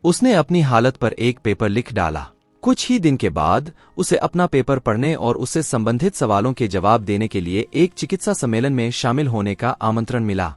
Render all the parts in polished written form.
उसने अपनी हालत पर एक पेपर लिख डाला। कुछ ही दिन के बाद उसे अपना पेपर पढ़ने और उससे संबंधित सवालों के जवाब देने के लिए एक चिकित्सा सम्मेलन में शामिल होने का आमंत्रण मिला।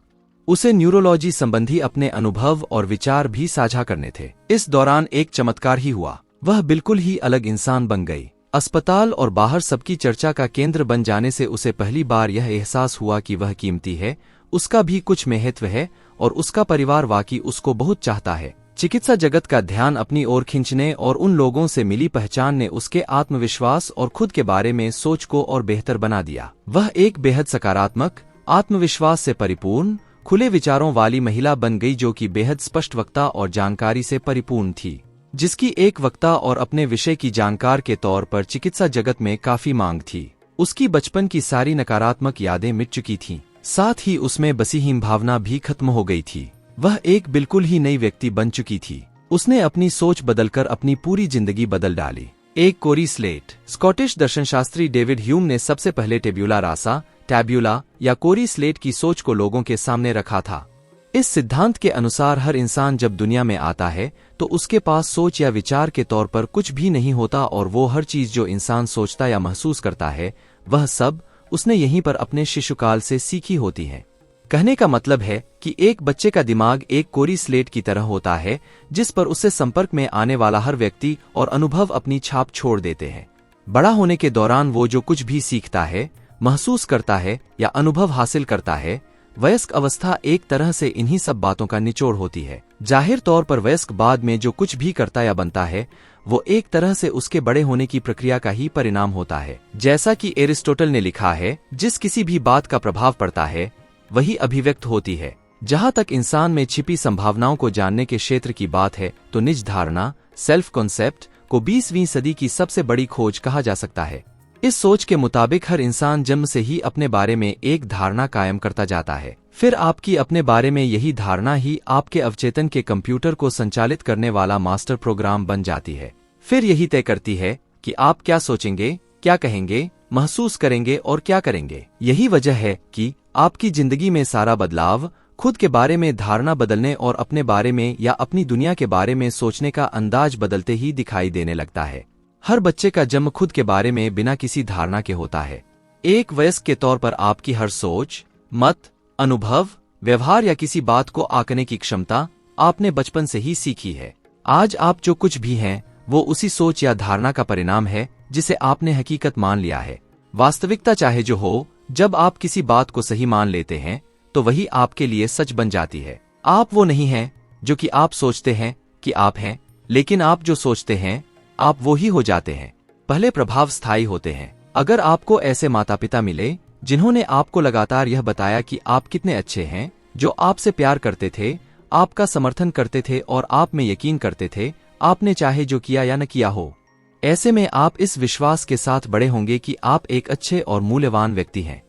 उसे न्यूरोलॉजी संबंधी अपने अनुभव और विचार भी साझा करने थे। इस दौरान एक चमत्कार ही हुआ। वह बिल्कुल ही अलग इंसान बन गई। अस्पताल और बाहर सबकी चर्चा का केंद्र बन जाने से उसे पहली बार यह एहसास हुआ कि वह कीमती है, उसका भी कुछ महत्व है और उसका परिवार वाकई उसको बहुत चाहता है। चिकित्सा जगत का ध्यान अपनी ओर खींचने और उन लोगों से मिली पहचान ने उसके आत्मविश्वास और खुद के बारे में सोच को और बेहतर बना दिया। वह एक बेहद सकारात्मक, आत्मविश्वास से परिपूर्ण, खुले विचारों वाली महिला बन गई जो कि बेहद स्पष्ट वक्ता और जानकारी से परिपूर्ण थी, जिसकी एक वक्ता और अपने विषय की जानकार के तौर पर चिकित्सा जगत में काफी मांग थी। उसकी बचपन की सारी नकारात्मक यादें मिट चुकी थीं, साथ ही उसमें बसीहीन भावना भी खत्म हो गई थी। वह एक बिल्कुल ही नई व्यक्ति बन चुकी थी। उसने अपनी सोच बदलकर अपनी पूरी जिंदगी बदल डाली। एक कोरी स्लेट। स्कॉटिश दर्शनशास्त्री डेविड ह्यूम ने सबसे पहले टेब्यूला रासा, टैब्यूला या कोरी स्लेट की सोच को लोगों के सामने रखा था। इस सिद्धांत के अनुसार हर इंसान जब दुनिया में आता है तो उसके पास सोच या विचार के तौर पर कुछ भी नहीं होता और वो हर चीज जो इंसान सोचता या महसूस करता है वह सब उसने यहीं पर अपने शिशुकाल से सीखी होती है। कहने का मतलब है कि एक बच्चे का दिमाग एक कोरी स्लेट की तरह होता है जिस पर उससे संपर्क में आने वाला हर व्यक्ति और अनुभव अपनी छाप छोड़ देते हैं। बड़ा होने के दौरान वो जो कुछ भी सीखता है, महसूस करता है या अनुभव हासिल करता है, वयस्क अवस्था एक तरह से इन्हीं सब बातों का निचोड़ होती है। जाहिर तौर पर वयस्क बाद में जो कुछ भी करता या बनता है वो एक तरह से उसके बड़े होने की प्रक्रिया का ही परिणाम होता है। जैसा कि एरिस्टोटल ने लिखा है, जिस किसी भी बात का प्रभाव पड़ता है वही अभिव्यक्त होती है। जहां तक इंसान में छिपी संभावनाओं को जानने के क्षेत्र की बात है तो निज धारणा, सेल्फ कॉन्सेप्ट को 20वीं सदी की सबसे बड़ी खोज कहा जा सकता है। इस सोच के मुताबिक हर इंसान जन्म से ही अपने बारे में एक धारणा कायम करता जाता है। फिर आपकी अपने बारे में यही धारणा ही आपके अवचेतन के कंप्यूटर को संचालित करने वाला मास्टर प्रोग्राम बन जाती है। फिर यही तय करती है कि आप क्या सोचेंगे, क्या कहेंगे, महसूस करेंगे और क्या करेंगे। यही वजह है कि आपकी जिंदगी में सारा बदलाव खुद के बारे में धारणा बदलने और अपने बारे में या अपनी दुनिया के बारे में सोचने का अंदाज बदलते ही दिखाई देने लगता है। हर बच्चे का जन्म खुद के बारे में बिना किसी धारणा के होता है। एक वयस्क के तौर पर आपकी हर सोच, मत, अनुभव, व्यवहार या किसी बात को आंकने की क्षमता आपने बचपन से ही सीखी है। आज आप जो कुछ भी हैं वो उसी सोच या धारणा का परिणाम है जिसे आपने हकीकत मान लिया है। वास्तविकता चाहे जो हो, जब आप किसी बात को सही मान लेते हैं तो वही आपके लिए सच बन जाती है। आप वो नहीं हैं जो कि आप सोचते हैं कि आप हैं, लेकिन आप जो सोचते हैं आप वो ही हो जाते हैं। पहले प्रभाव स्थायी होते हैं। अगर आपको ऐसे माता पिता मिले जिन्होंने आपको लगातार यह बताया कि आप कितने अच्छे हैं, जो आपसे प्यार करते थे, आपका समर्थन करते थे और आप में यकीन करते थे, आपने चाहे जो किया या न किया हो, ऐसे में आप इस विश्वास के साथ बड़े होंगे कि आप एक अच्छे और मूल्यवान व्यक्ति हैं।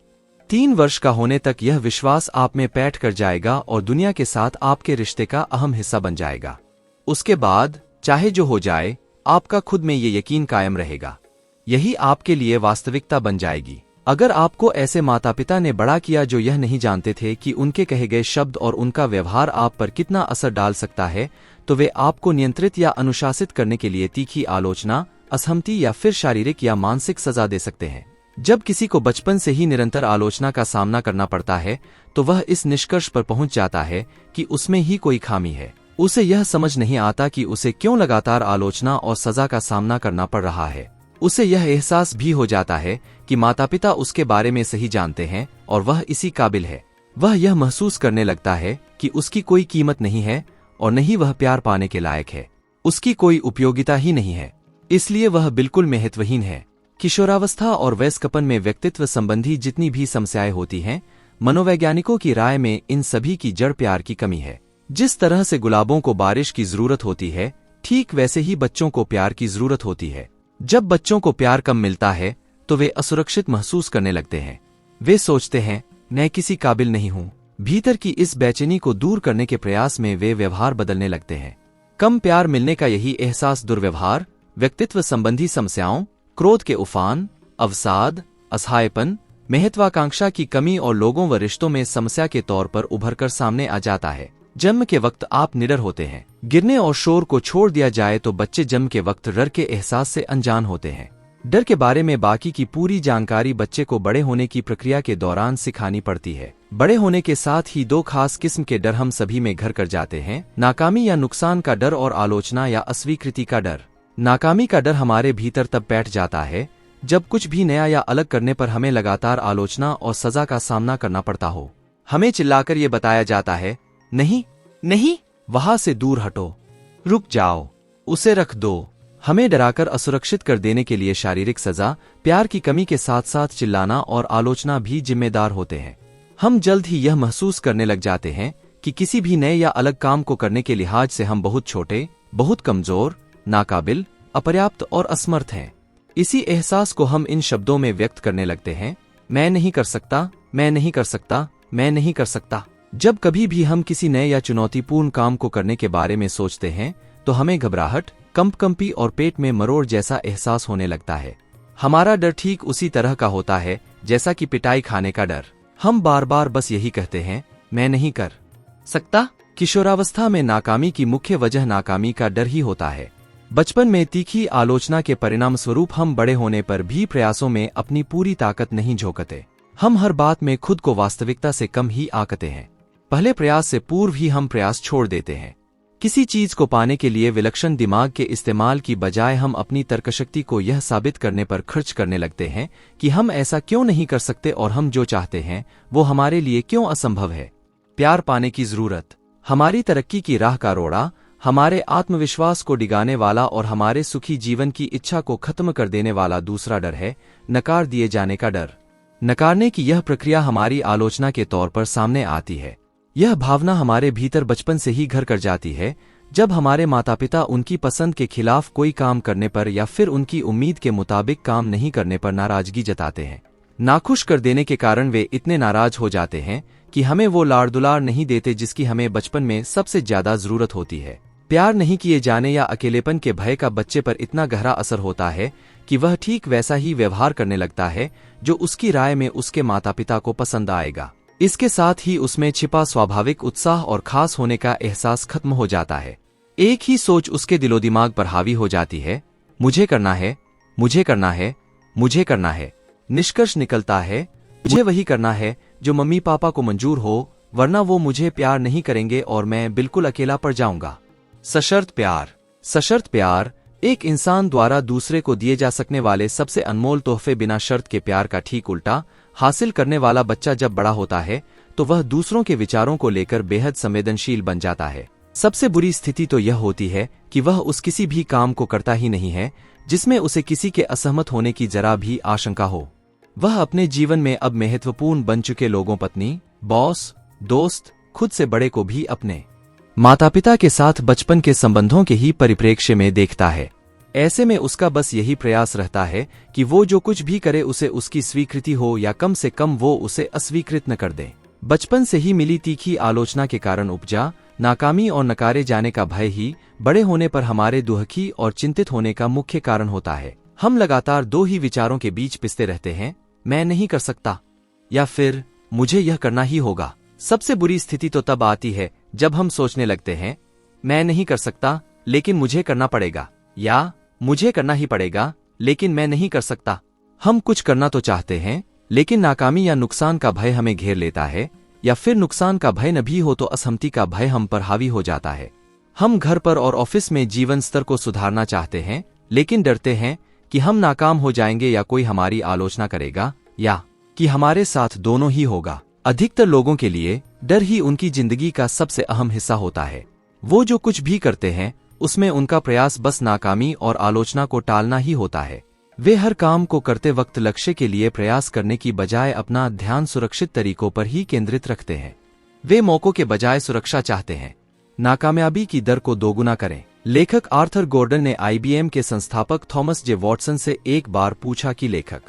3 वर्ष का होने तक यह विश्वास आप में बैठ कर जाएगा और दुनिया के साथ आपके रिश्ते का अहम हिस्सा बन जाएगा। उसके बाद चाहे जो हो जाए, आपका खुद में ये यकीन कायम रहेगा। यही आपके लिए वास्तविकता बन जाएगी। अगर आपको ऐसे माता पिता ने बड़ा किया जो यह नहीं जानते थे कि उनके कहे गए शब्द और उनका व्यवहार आप पर कितना असर डाल सकता है, तो वे आपको नियंत्रित या अनुशासित करने के लिए तीखी आलोचना, असहमति या फिर शारीरिक या मानसिक सजा दे सकते हैं। जब किसी को बचपन से ही निरंतर आलोचना का सामना करना पड़ता है तो वह इस निष्कर्ष पर पहुंच जाता है कि उसमें ही कोई खामी है। उसे यह समझ नहीं आता कि उसे क्यों लगातार आलोचना और सजा का सामना करना पड़ रहा है। उसे यह एहसास भी हो जाता है कि माता पिता उसके बारे में सही जानते हैं और वह इसी काबिल है। वह यह महसूस करने लगता है कि उसकी कोई कीमत नहीं है और न ही वह प्यार पाने के लायक है। उसकी कोई उपयोगिता ही नहीं है, इसलिए वह बिल्कुल महत्वहीन है। किशोरावस्था और वयस्कपन में व्यक्तित्व संबंधी जितनी भी समस्याएं होती हैं, मनोवैज्ञानिकों की राय में इन सभी की जड़ प्यार की कमी है। जिस तरह से गुलाबों को बारिश की जरूरत होती है, ठीक वैसे ही बच्चों को प्यार की जरूरत होती है। जब बच्चों को प्यार कम मिलता है तो वे असुरक्षित महसूस करने लगते हैं। वे सोचते हैं, मैं किसी काबिल नहीं हूं। भीतर की इस बेचैनी को दूर करने के प्रयास में वे व्यवहार बदलने लगते हैं। कम प्यार मिलने का यही एहसास दुर्व्यवहार, व्यक्तित्व संबंधी समस्याओं, क्रोध के उफान, अवसाद, असहायपन, महत्वाकांक्षा की कमी और लोगों व रिश्तों में समस्या के तौर पर उभरकर सामने आ जाता है। जन्म के वक्त आप निडर होते हैं, गिरने और शोर को छोड़ दिया जाए तो बच्चे जन्म के वक्त डर के एहसास से अनजान होते हैं। डर के बारे में बाकी की पूरी जानकारी बच्चे को बड़े होने की प्रक्रिया के दौरान सिखानी पड़ती है। बड़े होने के साथ ही दो खास किस्म के डर हम सभी में घर कर जाते हैं, नाकामी या नुकसान का डर और आलोचना या अस्वीकृति का डर। नाकामी का डर हमारे भीतर तब बैठ जाता है जब कुछ भी नया या अलग करने पर हमें लगातार आलोचना और सजा का सामना करना पड़ता हो। हमें चिल्लाकर ये बताया जाता है, नहीं नहीं, वहां से दूर हटो, रुक जाओ, उसे रख दो। हमें डराकर असुरक्षित कर देने के लिए शारीरिक सजा, प्यार की कमी के साथ साथ चिल्लाना और आलोचना भी जिम्मेदार होते हैं। हम जल्द ही यह महसूस करने लग जाते हैं कि किसी भी नए या अलग काम को करने के लिहाज से हम बहुत छोटे, बहुत कमजोर, नाकाबिल, अपर्याप्त और असमर्थ हैं। इसी एहसास को हम इन शब्दों में व्यक्त करने लगते हैं, मैं नहीं कर सकता, मैं नहीं कर सकता, मैं नहीं कर सकता। जब कभी भी हम किसी नए या चुनौतीपूर्ण काम को करने के बारे में सोचते हैं तो हमें घबराहट, कंपकंपी और पेट में मरोड़ जैसा एहसास होने लगता है। हमारा डर ठीक उसी तरह का होता है जैसा कि पिटाई खाने का डर। हम बार बार बस यही कहते हैं, मैं नहीं कर सकता। किशोरावस्था में नाकामी की मुख्य वजह नाकामी का डर ही होता है। बचपन में तीखी आलोचना के परिणाम स्वरूप हम बड़े होने पर भी प्रयासों में अपनी पूरी ताकत नहीं झोंकते। हम हर बात में खुद को वास्तविकता से कम ही आंकते हैं। पहले प्रयास से पूर्व ही हम प्रयास छोड़ देते हैं। किसी चीज को पाने के लिए विलक्षण दिमाग के इस्तेमाल की बजाय हम अपनी तर्कशक्ति को यह साबित करने पर खर्च करने लगते हैं कि हम ऐसा क्यों नहीं कर सकते और हम जो चाहते हैं वो हमारे लिए क्यों असंभव है। प्यार पाने की जरूरत, हमारी तरक्की की राह का रोड़ा, हमारे आत्मविश्वास को डिगाने वाला और हमारे सुखी जीवन की इच्छा को खत्म कर देने वाला दूसरा डर है नकार दिए जाने का डर। नकारने की यह प्रक्रिया हमारी आलोचना के तौर पर सामने आती है। यह भावना हमारे भीतर बचपन से ही घर कर जाती है, जब हमारे माता पिता उनकी पसंद के खिलाफ कोई काम करने पर या फिर उनकी उम्मीद के मुताबिक काम नहीं करने पर नाराजगी जताते हैं। नाखुश कर देने के कारण वे इतने नाराज हो जाते हैं कि हमें वो लाड़ दुलार नहीं देते जिसकी हमें बचपन में सबसे ज्यादा जरूरत होती है। प्यार नहीं किए जाने या अकेलेपन के भय का बच्चे पर इतना गहरा असर होता है कि वह ठीक वैसा ही व्यवहार करने लगता है जो उसकी राय में उसके माता पिता को पसंद आएगा। इसके साथ ही उसमें छिपा स्वाभाविक उत्साह और खास होने का एहसास खत्म हो जाता है। एक ही सोच उसके दिलोदिमाग पर हावी हो जाती है, मुझे करना है, मुझे करना है, मुझे करना है। निष्कर्ष निकलता है, मुझे वही करना है जो मम्मी पापा को मंजूर हो, वरना वो मुझे प्यार नहीं करेंगे और मैं बिल्कुल अकेला पड़ जाऊंगा। सशर्त प्यार। सशर्त प्यार एक इंसान द्वारा दूसरे को दिए जा सकने वाले सबसे अनमोल तोहफे। बिना शर्त के प्यार का ठीक उल्टा हासिल करने वाला बच्चा जब बड़ा होता है तो वह दूसरों के विचारों को लेकर बेहद संवेदनशील बन जाता है। सबसे बुरी स्थिति तो यह होती है कि वह उस किसी भी काम को करता ही नहीं है जिसमें उसे किसी के असहमत होने की जरा भी आशंका हो। वह अपने जीवन में अब महत्वपूर्ण बन चुके लोगों, पत्नी, बॉस, दोस्त, खुद से बड़े को भी अपने माता पिता के साथ बचपन के संबंधों के ही परिप्रेक्ष्य में देखता है। ऐसे में उसका बस यही प्रयास रहता है कि वो जो कुछ भी करे उसे उसकी स्वीकृति हो या कम से कम वो उसे अस्वीकृत न कर दे। बचपन से ही मिली तीखी आलोचना के कारण उपजा नाकामी और नकारे जाने का भय ही बड़े होने पर हमारे दुखी और चिंतित होने का मुख्य कारण होता है। हम लगातार दो ही विचारों के बीच पिसते रहते हैं, मैं नहीं कर सकता या फिर मुझे यह करना ही होगा। सबसे बुरी स्थिति तो तब आती है जब हम सोचने लगते हैं, मैं नहीं कर सकता लेकिन मुझे करना पड़ेगा, या मुझे करना ही पड़ेगा लेकिन मैं नहीं कर सकता। हम कुछ करना तो चाहते हैं लेकिन नाकामी या नुकसान का भय हमें घेर लेता है, या फिर नुकसान का भय न भी हो तो असहमति का भय हम पर हावी हो जाता है। हम घर पर और ऑफिस में जीवन स्तर को सुधारना चाहते हैं लेकिन डरते हैं कि हम नाकाम हो जाएंगे या कोई हमारी आलोचना करेगा या कि हमारे साथ दोनों ही होगा। अधिकतर लोगों के लिए डर ही उनकी जिंदगी का सबसे अहम हिस्सा होता है। वो जो कुछ भी करते हैं उसमें उनका प्रयास बस नाकामी और आलोचना को टालना ही होता है। वे हर काम को करते वक्त लक्ष्य के लिए प्रयास करने की बजाय अपना ध्यान सुरक्षित तरीकों पर ही केंद्रित रखते हैं। वे मौकों के बजाय सुरक्षा चाहते हैं। नाकामयाबी की दर को दोगुना करें। लेखक आर्थर गॉर्डन ने IBM के संस्थापक थॉमस जे वॉटसन से एक बार पूछा कि लेखक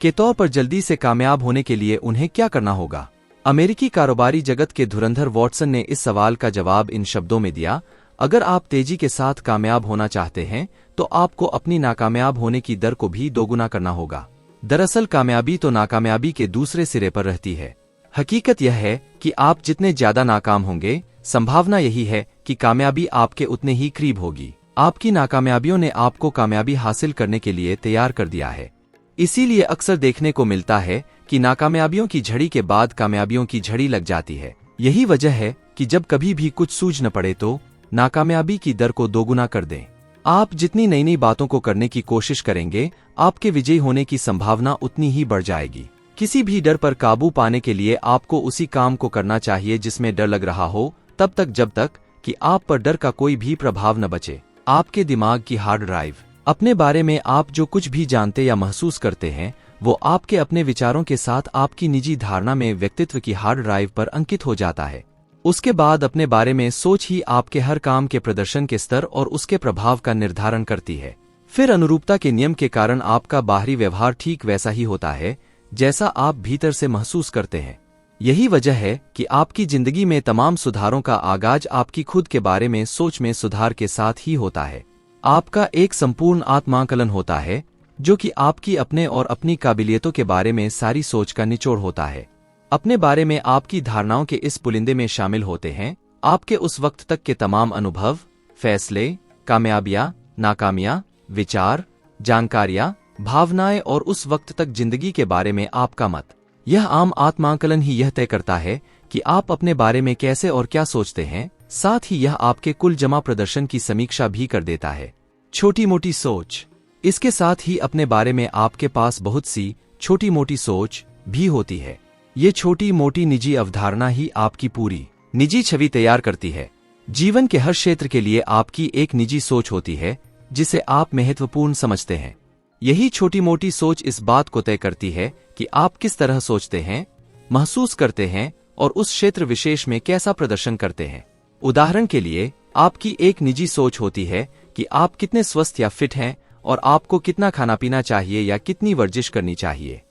के तौर पर जल्दी से कामयाब होने के लिए उन्हें क्या करना होगा। अमेरिकी कारोबारी जगत के धुरंधर वॉटसन ने इस सवाल का जवाब इन शब्दों में दिया, अगर आप तेजी के साथ कामयाब होना चाहते हैं तो आपको अपनी नाकामयाब होने की दर को भी दोगुना करना होगा। दरअसल कामयाबी तो नाकामयाबी के दूसरे सिरे पर रहती है। हकीकत यह है कि आप जितने ज्यादा नाकाम होंगे, संभावना यही है कि कामयाबी आपके उतने ही करीब होगी। आपकी नाकामयाबियों ने आपको कामयाबी हासिल करने के लिए तैयार कर दिया है। इसीलिए अक्सर देखने को मिलता है कि नाकामयाबियों की झड़ी के बाद कामयाबियों की झड़ी लग जाती है। यही वजह है कि जब कभी भी कुछ सूझ न पड़े तो नाकामयाबी की दर को दोगुना कर दें। आप जितनी नई नई बातों को करने की कोशिश करेंगे, आपके विजयी होने की संभावना उतनी ही बढ़ जाएगी। किसी भी डर पर काबू पाने के लिए आपको उसी काम को करना चाहिए जिसमें डर लग रहा हो, तब तक जब तक कि आप पर डर का कोई भी प्रभाव न बचे। आपके दिमाग की हार्ड ड्राइव। अपने बारे में आप जो कुछ भी जानते या महसूस करते हैं, वो आपके अपने विचारों के साथ आपकी निजी धारणा में व्यक्तित्व की हार्ड ड्राइव पर अंकित हो जाता है। उसके बाद अपने बारे में सोच ही आपके हर काम के प्रदर्शन के स्तर और उसके प्रभाव का निर्धारण करती है। फिर अनुरूपता के नियम के कारण आपका बाहरी व्यवहार ठीक वैसा ही होता है जैसा आप भीतर से महसूस करते हैं। यही वजह है कि आपकी जिंदगी में तमाम सुधारों का आगाज आपकी खुद के बारे में सोच में सुधार के साथ ही होता है। आपका एक संपूर्ण आत्माकलन होता है जो कि आपकी अपने और अपनी काबिलियतों के बारे में सारी सोच का निचोड़ होता है। अपने बारे में आपकी धारणाओं के इस पुलिंदे में शामिल होते हैं आपके उस वक्त तक के तमाम अनुभव, फैसले, कामयाबियां, नाकामियां, विचार, जानकारियां, भावनाएं और उस वक्त तक जिंदगी के बारे में आपका मत। यह आम आत्माकलन ही यह तय करता है कि आप अपने बारे में कैसे और क्या सोचते हैं। साथ ही यह आपके कुल जमा प्रदर्शन की समीक्षा भी कर देता है। छोटी मोटी सोच। इसके साथ ही अपने बारे में आपके पास बहुत सी छोटी मोटी सोच भी होती है। ये छोटी मोटी निजी अवधारणा ही आपकी पूरी निजी छवि तैयार करती है। जीवन के हर क्षेत्र के लिए आपकी एक निजी सोच होती है जिसे आप महत्वपूर्ण समझते हैं। यही छोटी मोटी सोच इस बात को तय करती है कि आप किस तरह सोचते हैं, महसूस करते हैं और उस क्षेत्र विशेष में कैसा प्रदर्शन करते हैं। उदाहरण के लिए, आपकी एक निजी सोच होती है कि आप कितने स्वस्थ या फिट हैं और आपको कितना खाना पीना चाहिए या कितनी वर्जिश करनी चाहिए।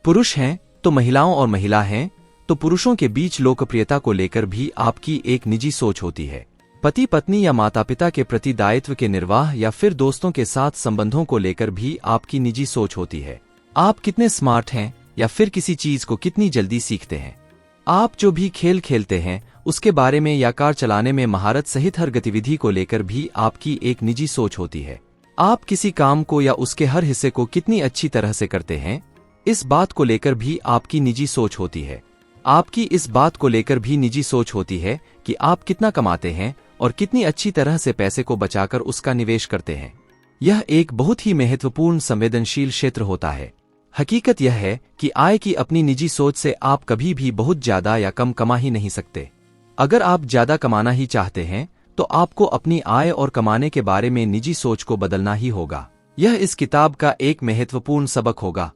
पुरुष हैं तो महिलाओं और महिला हैं तो पुरुषों के बीच लोकप्रियता को लेकर भी आपकी एक निजी सोच होती है। पति पत्नी या माता पिता के प्रति दायित्व के निर्वाह या फिर दोस्तों के साथ संबंधों को लेकर भी आपकी निजी सोच होती है। आप कितने स्मार्ट हैं या फिर किसी चीज को कितनी जल्दी सीखते हैं। आप जो भी खेल खेलते हैं उसके बारे में या कार चलाने में महारत सहित हर गतिविधि को लेकर भी आपकी एक निजी सोच होती है। आप किसी काम को या उसके हर हिस्से को कितनी अच्छी तरह से करते हैं, इस बात को लेकर भी आपकी निजी सोच होती है। आपकी इस बात को लेकर भी निजी सोच होती है कि आप कितना कमाते हैं और कितनी अच्छी तरह से पैसे को बचाकर उसका निवेश करते हैं। यह एक बहुत ही महत्वपूर्ण संवेदनशील क्षेत्र होता है। हकीकत यह है कि आय की अपनी निजी सोच से आप कभी भी बहुत ज्यादा या कम कमा ही नहीं सकते। अगर आप ज्यादा कमाना ही चाहते हैं तो आपको अपनी आय और कमाने के बारे में निजी सोच को बदलना ही होगा। यह इस किताब का एक महत्वपूर्ण सबक होगा।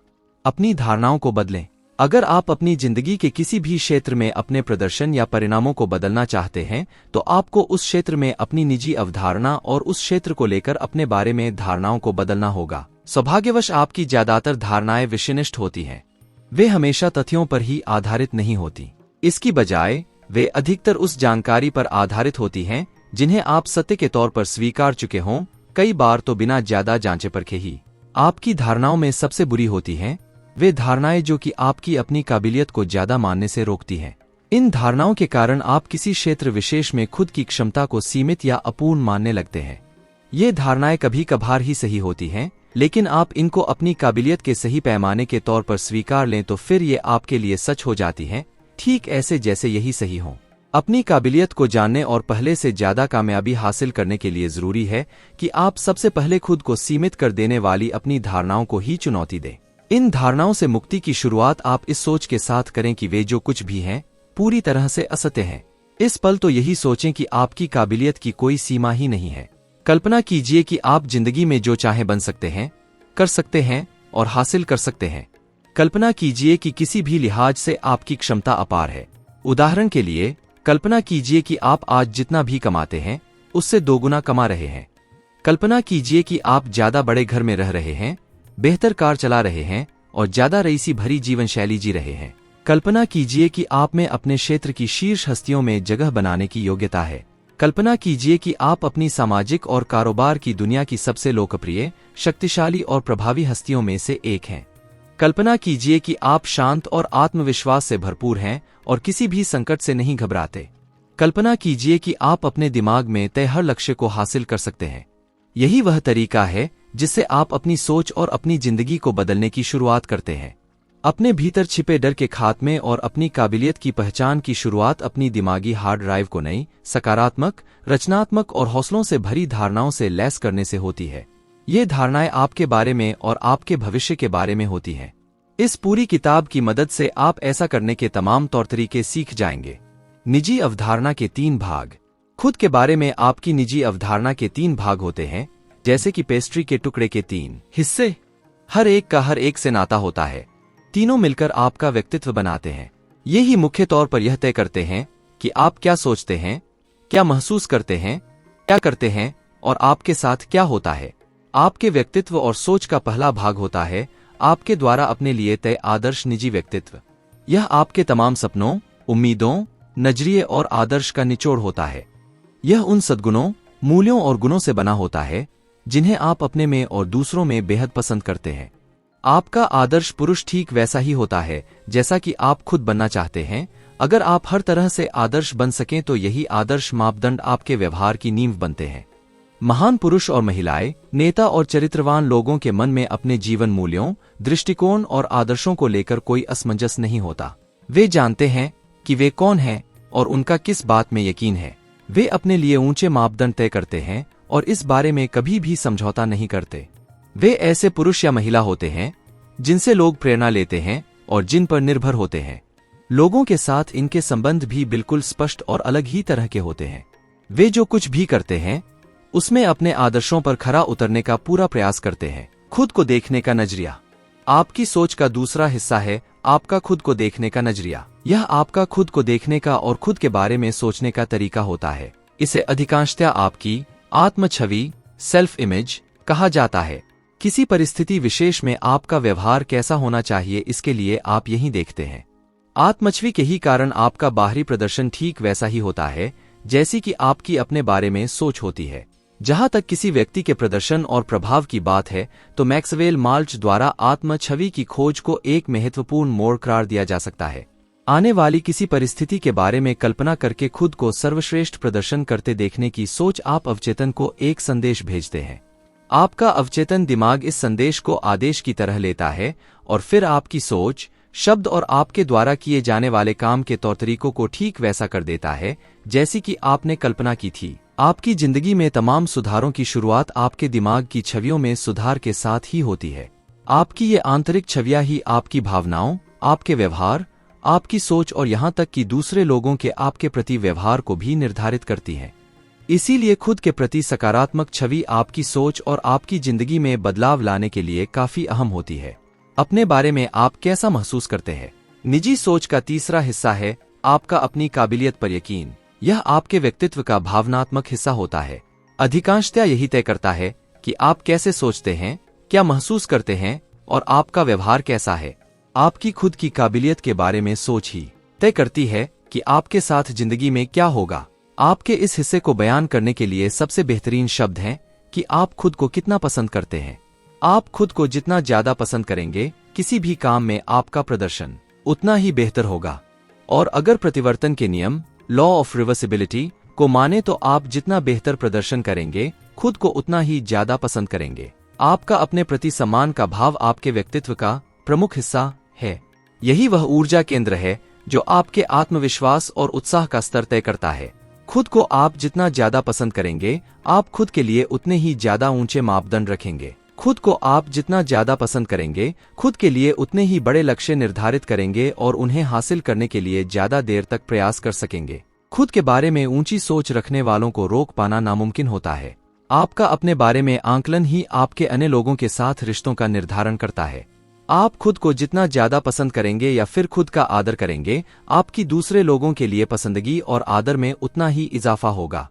अपनी धारणाओं को बदलें। अगर आप अपनी जिंदगी के किसी भी क्षेत्र में अपने प्रदर्शन या परिणामों को बदलना चाहते हैं तो आपको उस क्षेत्र में अपनी निजी अवधारणा और उस क्षेत्र को लेकर अपने बारे में धारणाओं को बदलना होगा। सौभाग्यवश आपकी ज्यादातर धारणाएं विषयनिष्ठ होती हैं। वे हमेशा तथ्यों पर ही आधारित नहीं होती। इसकी बजाय वे अधिकतर उस जानकारी पर आधारित होती हैं जिन्हें आप सत्य के तौर पर स्वीकार चुके हों, कई बार तो बिना ज्यादा जांचे परखे ही। आपकी धारणाओं में सबसे बुरी होती हैं वे धारणाएं जो कि आपकी अपनी काबिलियत को ज्यादा मानने से रोकती हैं। इन धारणाओं के कारण आप किसी क्षेत्र विशेष में खुद की क्षमता को सीमित या अपूर्ण मानने लगते हैं। ये धारणाएं कभी कभार ही सही होती हैं, लेकिन आप इनको अपनी काबिलियत के सही पैमाने के तौर पर स्वीकार लें तो फिर ये आपके लिए सच हो जाती हैं, ठीक ऐसे जैसे यही सही हो। अपनी काबिलियत को जानने और पहले से ज्यादा कामयाबी हासिल करने के लिए जरूरी है कि आप सबसे पहले खुद को सीमित कर देने वाली अपनी धारणाओं को ही चुनौती दें। इन धारणाओं से मुक्ति की शुरुआत आप इस सोच के साथ करें कि वे जो कुछ भी हैं पूरी तरह से असत्य हैं। इस पल तो यही सोचें कि आपकी काबिलियत की कोई सीमा ही नहीं है। कल्पना कीजिए कि आप जिंदगी में जो चाहे बन सकते हैं, कर सकते हैं और हासिल कर सकते हैं। कल्पना कीजिए कि किसी भी लिहाज से आपकी क्षमता अपार है। उदाहरण के लिए, कल्पना कीजिए कि आप आज जितना भी कमाते हैं उससे दोगुना कमा रहे हैं। कल्पना कीजिए कि आप ज्यादा बड़े घर में रह रहे हैं, बेहतर कार चला रहे हैं और ज्यादा रईसी भरी जीवन शैली जी रहे हैं। कल्पना कीजिए कि आप में अपने क्षेत्र की शीर्ष हस्तियों में जगह बनाने की योग्यता है। कल्पना कीजिए कि आप अपनी सामाजिक और कारोबार की दुनिया की सबसे लोकप्रिय, शक्तिशाली और प्रभावी हस्तियों में से एक हैं। कल्पना कीजिए कि आप शांत और आत्मविश्वास से भरपूर हैं और किसी भी संकट से नहीं घबराते। कल्पना कीजिए कि आप अपने दिमाग में तय हर लक्ष्य को हासिल कर सकते हैं। यही वह तरीका है जिससे आप अपनी सोच और अपनी जिंदगी को बदलने की शुरुआत करते हैं। अपने भीतर छिपे डर के खात्मे और अपनी काबिलियत की पहचान की शुरुआत अपनी दिमागी हार्ड ड्राइव को नई, सकारात्मक, रचनात्मक और हौसलों से भरी धारणाओं से लैस करने से होती है। ये धारणाएं आपके बारे में और आपके भविष्य के बारे में होती हैं। इस पूरी किताब की मदद से आप ऐसा करने के तमाम तौर तरीके सीख जाएंगे। निजी अवधारणा के 3 भाग। खुद के बारे में आपकी निजी अवधारणा के 3 भाग होते हैं, जैसे कि पेस्ट्री के टुकड़े के 3 हिस्से। हर एक का हर एक से नाता होता है। तीनों मिलकर आपका व्यक्तित्व बनाते हैं। ये ही मुख्य तौर पर यह तय करते हैं कि आप क्या सोचते हैं, क्या महसूस करते हैं, क्या करते हैं और आपके साथ क्या होता है। आपके व्यक्तित्व और सोच का पहला भाग होता है आपके द्वारा अपने लिए तय आदर्श निजी व्यक्तित्व। यह आपके तमाम सपनों, उम्मीदों, नजरिए और आदर्श का निचोड़ होता है। यह उन सद्गुणों, मूल्यों और गुणों से बना होता है जिन्हें आप अपने में और दूसरों में बेहद पसंद करते हैं। आपका आदर्श पुरुष ठीक वैसा ही होता है जैसा कि आप खुद बनना चाहते हैं। अगर आप हर तरह से आदर्श बन सकें तो यही आदर्श मापदंड आपके व्यवहार की नींव बनते हैं। महान पुरुष और महिलाएं, नेता और चरित्रवान लोगों के मन में अपने जीवन मूल्यों, दृष्टिकोण और आदर्शों को लेकर कोई असमंजस नहीं होता। वे जानते हैं कि वे कौन हैं और उनका किस बात में यकीन है। वे अपने लिए ऊंचे मापदंड तय करते हैं और इस बारे में कभी भी समझौता नहीं करते। वे ऐसे पुरुष या महिला होते हैं जिनसे लोग प्रेरणा लेते हैं और जिन पर निर्भर होते हैं। लोगों के साथ इनके संबंध भी बिल्कुल स्पष्ट और अलग ही तरह के होते हैं। वे जो कुछ भी करते हैं उसमें अपने आदर्शों पर खरा उतरने का पूरा प्रयास करते हैं। खुद को देखने का नजरिया। आपकी सोच का दूसरा हिस्सा है आपका खुद को देखने का नजरिया। यह आपका खुद को देखने का और खुद के बारे में सोचने का तरीका होता है। इसे अधिकांशतः आपकी आत्म छवि, सेल्फ इमेज कहा जाता है। किसी परिस्थिति विशेष में आपका व्यवहार कैसा होना चाहिए इसके लिए आप यही देखते हैं। आत्मछवि के ही कारण आपका बाहरी प्रदर्शन ठीक वैसा ही होता है जैसी कि आपकी अपने बारे में सोच होती है। जहां तक किसी व्यक्ति के प्रदर्शन और प्रभाव की बात है तो मैक्सवेल माल्च द्वारा आत्म छवि की खोज को एक महत्वपूर्ण मोड़ करार दिया जा सकता है। आने वाली किसी परिस्थिति के बारे में कल्पना करके खुद को सर्वश्रेष्ठ प्रदर्शन करते देखने की सोच आप अवचेतन को एक संदेश भेजते हैं। आपका अवचेतन दिमाग इस संदेश को आदेश की तरह लेता है और फिर आपकी सोच, शब्द और आपके द्वारा किए जाने वाले काम के तौर तरीकों को ठीक वैसा कर देता है जैसी कि आपने कल्पना की थी। आपकी जिंदगी में तमाम सुधारों की शुरुआत आपके दिमाग की छवियों में सुधार के साथ ही होती है। आपकी ये आंतरिक छवियां ही आपकी भावनाओं, आपके व्यवहार, आपकी सोच और यहाँ तक कि दूसरे लोगों के आपके प्रति व्यवहार को भी निर्धारित करती हैं। इसीलिए खुद के प्रति सकारात्मक छवि आपकी सोच और आपकी जिंदगी में बदलाव लाने के लिए काफी अहम होती है। अपने बारे में आप कैसा महसूस करते हैं। निजी सोच का तीसरा हिस्सा है आपका अपनी काबिलियत पर यकीन। यह आपके व्यक्तित्व का भावनात्मक हिस्सा होता है। अधिकांशतः यही तय करता है कि आप कैसे सोचते हैं, क्या महसूस करते हैं और आपका व्यवहार कैसा है। आपकी खुद की काबिलियत के बारे में सोच ही तय करती है कि आपके साथ जिंदगी में क्या होगा। आपके इस हिस्से को बयान करने के लिए सबसे बेहतरीन शब्द हैं कि आप खुद को कितना पसंद करते हैं। आप खुद को जितना ज्यादा पसंद करेंगे, किसी भी काम में आपका प्रदर्शन उतना ही बेहतर होगा। और अगर प्रतिवर्तन के नियम, लॉ ऑफ रिवर्सिबिलिटी को माने तो आप जितना बेहतर प्रदर्शन करेंगे, खुद को उतना ही ज्यादा पसंद करेंगे। आपका अपने प्रति सम्मान का भाव आपके व्यक्तित्व का प्रमुख हिस्सा है। यही वह ऊर्जा केंद्र है जो आपके आत्मविश्वास और उत्साह का स्तर तय करता है। खुद को आप जितना ज्यादा पसंद करेंगे, आप खुद के लिए उतने ही ज्यादा ऊंचे मापदंड रखेंगे। खुद को आप जितना ज्यादा पसंद करेंगे, खुद के लिए उतने ही बड़े लक्ष्य निर्धारित करेंगे और उन्हें हासिल करने के लिए ज्यादा देर तक प्रयास कर सकेंगे। खुद के बारे में ऊंची सोच रखने वालों को रोक पाना नामुमकिन होता है। आपका अपने बारे में आंकलन ही आपके अन्य लोगों के साथ रिश्तों का निर्धारण करता है। आप खुद को जितना ज्यादा पसंद करेंगे या फिर खुद का आदर करेंगे, आपकी दूसरे लोगों के लिए पसंदगी और आदर में उतना ही इजाफा होगा।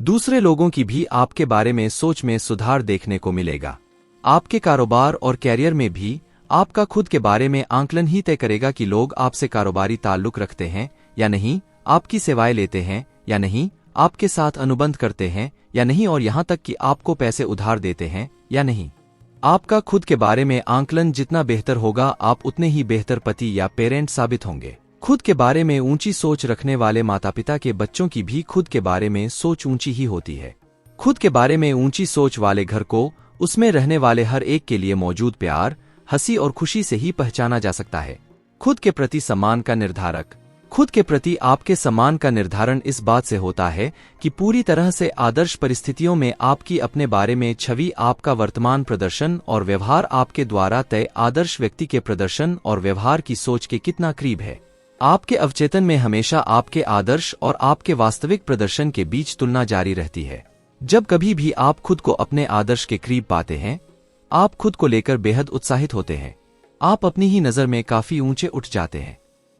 दूसरे लोगों की भी आपके बारे में सोच में सुधार देखने को मिलेगा। आपके कारोबार और कैरियर में भी आपका खुद के बारे में आंकलन ही तय करेगा कि लोग आपसे कारोबारी ताल्लुक रखते हैं या नहीं, आपकी सेवाएं लेते हैं या नहीं, आपके साथ अनुबंध करते हैं या नहीं और यहाँ तक कि आपको पैसे उधार देते हैं या नहीं। आपका खुद के बारे में आंकलन जितना बेहतर होगा, आप उतने ही बेहतर पति या पेरेंट साबित होंगे। खुद के बारे में ऊंची सोच रखने वाले माता पिता के बच्चों की भी खुद के बारे में सोच ऊंची ही होती है। खुद के बारे में ऊंची सोच वाले घर को उसमें रहने वाले हर एक के लिए मौजूद प्यार, हंसी और खुशी से ही पहचाना जा सकता है। खुद के प्रति सम्मान का निर्धारक। खुद के प्रति आपके सम्मान का निर्धारण इस बात से होता है कि पूरी तरह से आदर्श परिस्थितियों में आपकी अपने बारे में छवि, आपका वर्तमान प्रदर्शन और व्यवहार आपके द्वारा तय आदर्श व्यक्ति के प्रदर्शन और व्यवहार की सोच के कितना करीब है। आपके अवचेतन में हमेशा आपके आदर्श और आपके वास्तविक प्रदर्शन के बीच तुलना जारी रहती है। जब कभी भी आप खुद को अपने आदर्श के करीब पाते हैं, आप खुद को लेकर बेहद उत्साहित होते हैं। आप अपनी ही नजर में काफी ऊंचे उठ जाते हैं।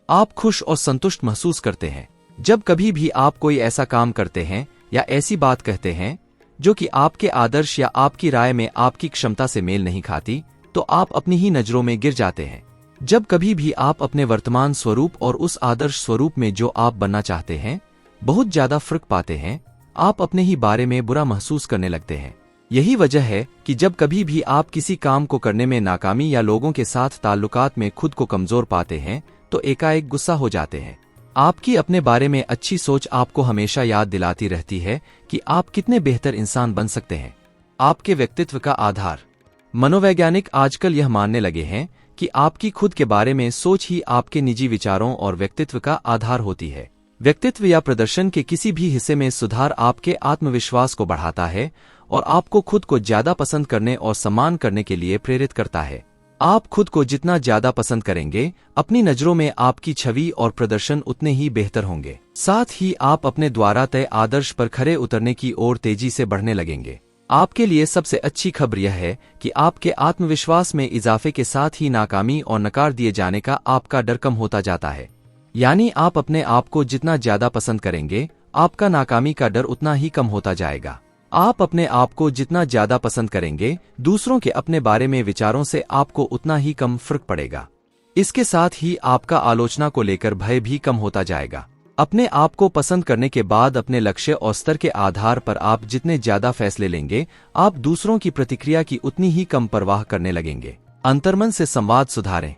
आप खुश और संतुष्ट महसूस करते हैं। जब कभी भी आप कोई ऐसा काम करते हैं या ऐसी बात कहते हैं जो कि आपके आदर्श या आपकी राय में आपकी क्षमता से मेल नहीं खाती, तो आप अपनी ही नजरों में गिर जाते हैं। जब कभी भी आप अपने वर्तमान स्वरूप और उस आदर्श स्वरूप में जो आप बनना चाहते हैं बहुत ज्यादा फर्क पाते हैं, आप अपने ही बारे में बुरा महसूस करने लगते हैं। यही वजह है कि जब कभी भी आप किसी काम को करने में नाकामी या लोगों के साथ ताल्लुकात में खुद को कमजोर पाते हैं तो एकाएक गुस्सा हो जाते हैं। आपकी अपने बारे में अच्छी सोच आपको हमेशा याद दिलाती रहती है कि आप कितने बेहतर इंसान बन सकते हैं। आपके व्यक्तित्व का आधार। मनोवैज्ञानिक आजकल यह मानने लगे हैं कि आपकी खुद के बारे में सोच ही आपके निजी विचारों और व्यक्तित्व का आधार होती है। व्यक्तित्व या प्रदर्शन के किसी भी हिस्से में सुधार आपके आत्मविश्वास को बढ़ाता है और आपको खुद को ज्यादा पसंद करने और सम्मान करने के लिए प्रेरित करता है। आप खुद को जितना ज्यादा पसंद करेंगे, अपनी नजरों में आपकी छवि और प्रदर्शन उतने ही बेहतर होंगे। साथ ही आप अपने द्वारा तय आदर्श पर खरे उतरने की ओर तेजी से बढ़ने लगेंगे। आपके लिए सबसे अच्छी खबर यह है कि आपके आत्मविश्वास में इजाफे के साथ ही नाकामी और नकार दिए जाने का आपका डर कम होता जाता है। यानी आप अपने आप को जितना ज्यादा पसंद करेंगे, आपका नाकामी का डर उतना ही कम होता जाएगा। आप अपने आप को जितना ज्यादा पसंद करेंगे, दूसरों के अपने बारे में विचारों से आपको उतना ही कम फर्क पड़ेगा। इसके साथ ही आपका आलोचना को लेकर भय भी कम होता जाएगा। अपने आप को पसंद करने के बाद अपने लक्ष्य और स्तर के आधार पर आप जितने ज्यादा फैसले लेंगे, आप दूसरों की प्रतिक्रिया की उतनी ही कम परवाह करने लगेंगे। अंतर्मन से संवाद सुधारें।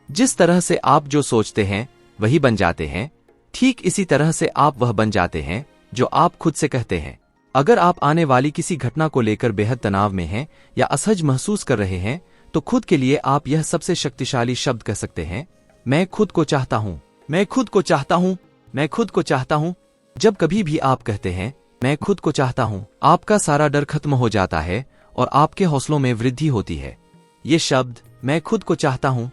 जिस तरह से आप जो सोचते हैं वही बन जाते हैं, ठीक इसी तरह से आप वह बन जाते हैं जो आप खुद से कहते हैं। अगर आप आने वाली किसी घटना को लेकर बेहद तनाव में हैं या असहज महसूस कर रहे हैं, तो खुद के लिए आप यह सबसे शक्तिशाली शब्द कह सकते हैं, मैं खुद को चाहता हूं, मैं खुद को चाहता हूं, मैं खुद को चाहता हूं। जब कभी भी आप कहते हैं मैं खुद को चाहता हूं, आपका सारा डर खत्म हो जाता है और आपके हौसलों में वृद्धि होती है। ये शब्द मैं खुद को चाहता हूं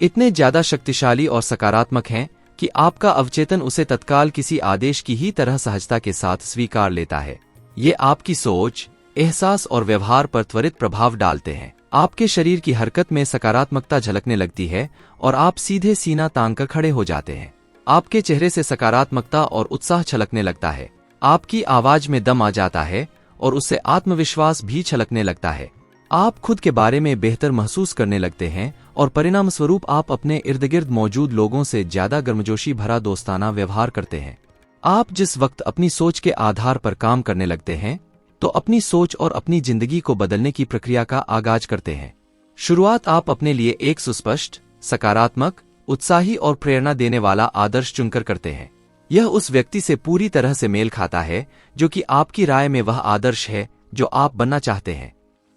इतने ज्यादा शक्तिशाली और सकारात्मक हैं कि आपका अवचेतन उसे तत्काल किसी आदेश की ही तरह सहजता के साथ स्वीकार लेता है। ये आपकी सोच, एहसास और व्यवहार पर त्वरित प्रभाव डालते हैं। आपके शरीर की हरकत में सकारात्मकता झलकने लगती है और आप सीधे सीना तान कर खड़े हो जाते हैं। आपके चेहरे से सकारात्मकता और उत्साह छलकने लगता है। आपकी आवाज में दम आ जाता है और उससे आत्मविश्वास भी छलकने लगता है। आप खुद के बारे में बेहतर महसूस करने लगते हैं और परिणाम स्वरूप आप अपने इर्द गिर्द मौजूद लोगों से ज्यादा गर्मजोशी भरा दोस्ताना व्यवहार करते हैं। आप जिस वक्त अपनी सोच के आधार पर काम करने लगते हैं, तो अपनी सोच और अपनी जिंदगी को बदलने की प्रक्रिया का आगाज करते हैं। शुरुआत आप अपने लिए एक सुस्पष्ट, सकारात्मक, उत्साही और प्रेरणा देने वाला आदर्श चुनकर करते हैं। यह उस व्यक्ति से पूरी तरह से मेल खाता है जो कि आपकी राय में वह आदर्श है जो आप बनना चाहते हैं।